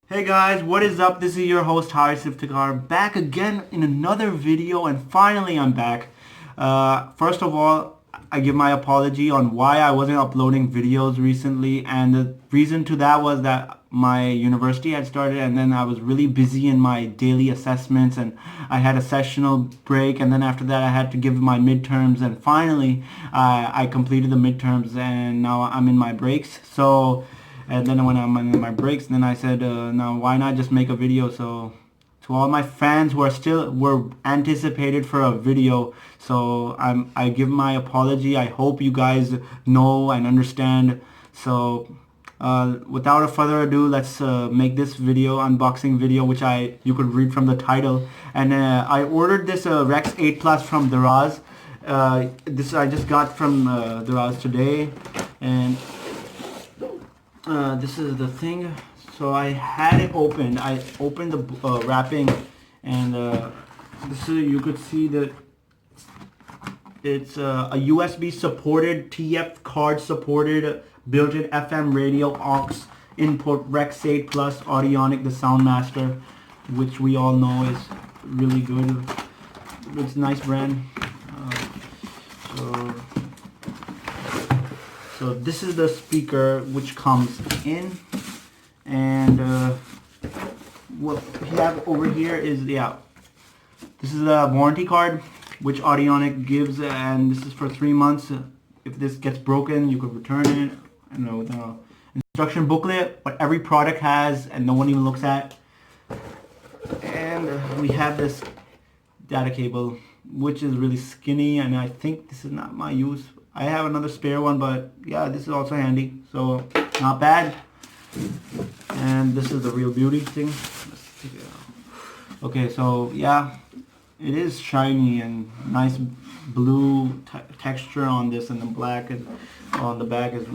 Hey guys, what is up? This is your host Haris Iftikhar, back again in another video, and finally I'm back. First of all, I give my apology on why I wasn't uploading videos recently, and the reason to that was that my university had started and then I was really busy in my daily assessments and I had a sessional break, and then after that I had to give my midterms, and finally I completed the midterms and now I'm in my breaks. And then when I'm in my breaks, then I said, now why not just make a video? So to all my fans who were anticipated for a video, so I give my apology. I hope you guys know and understand. So without a further ado, let's make this unboxing video, which you could read from the title. And I ordered this Rex 8 Plus from Daraz. This I just got from Daraz today, and this is the thing. So I had it opened. I opened the wrapping, and this is, you could see that it's a USB supported, TF card supported, built-in FM radio aux input Rex 8 Plus Audionic, the Soundmaster, which we all know is really good. It's a nice brand. So this is the speaker which comes in, and what we have over here is, this is a warranty card which Audionic gives, and this is for 3 months. If this gets broken, you could return it. You know, the instruction booklet, what every product has and no one even looks at. And we have this data cable, which is really skinny, and I think this is not my use. I have another spare one, but yeah, this is also handy, so not bad. And this is the real beauty thing. Let's take it out. Okay, so yeah, it is shiny and nice blue texture on this, and the black is on the back is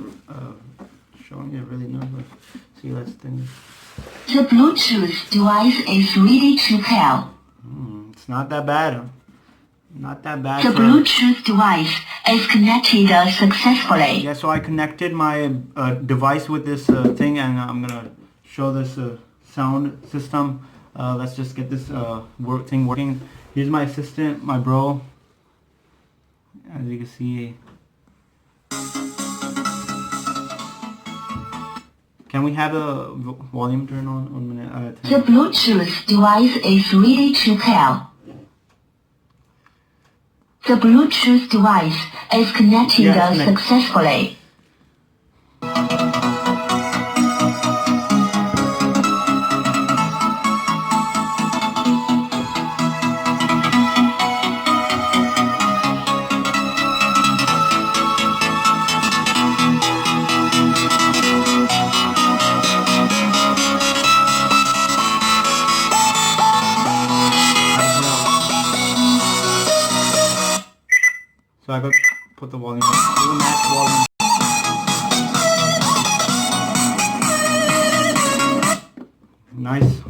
showing it really nice. See, let's think. The Bluetooth device is ready to pair. It's not that bad. Not that bad. The Bluetooth device is connected successfully. Yeah, so I connected my device with this thing, and I'm gonna show this sound system. Let's just get this thing working. Here's my assistant, my bro. As you can see. Can we have a volume turn on 1 minute? The Bluetooth device is ready to pair. The Bluetooth device is connected successfully. So I could put the volume on. Max volume. Nice.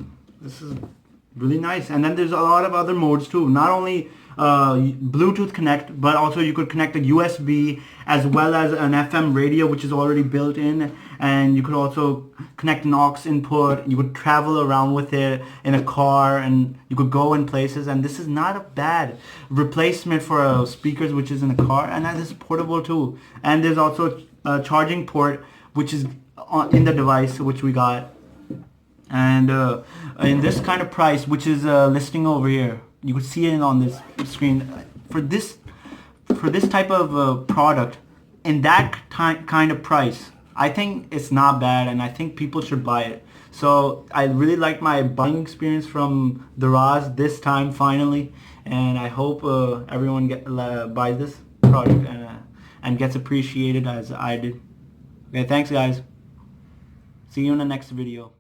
This is really nice. And then there's a lot of other modes too. Not only Bluetooth connect, but also you could connect a USB as well as an FM radio, which is already built in, and you could also connect an aux input. You could travel around with it in a car, and you could go in places, and this is not a bad replacement for speakers which is in a car, and that is portable too. And there's also a charging port which is in the device, which we got, and in this kind of price, which is listing over here. You could see it on this screen. For this type of product in that kind of price, I think it's not bad, and I think people should buy it. So I really like my buying experience from Daraz this time finally, and I hope everyone buys this product and gets appreciated as I did. Okay, thanks guys. See you in the next video.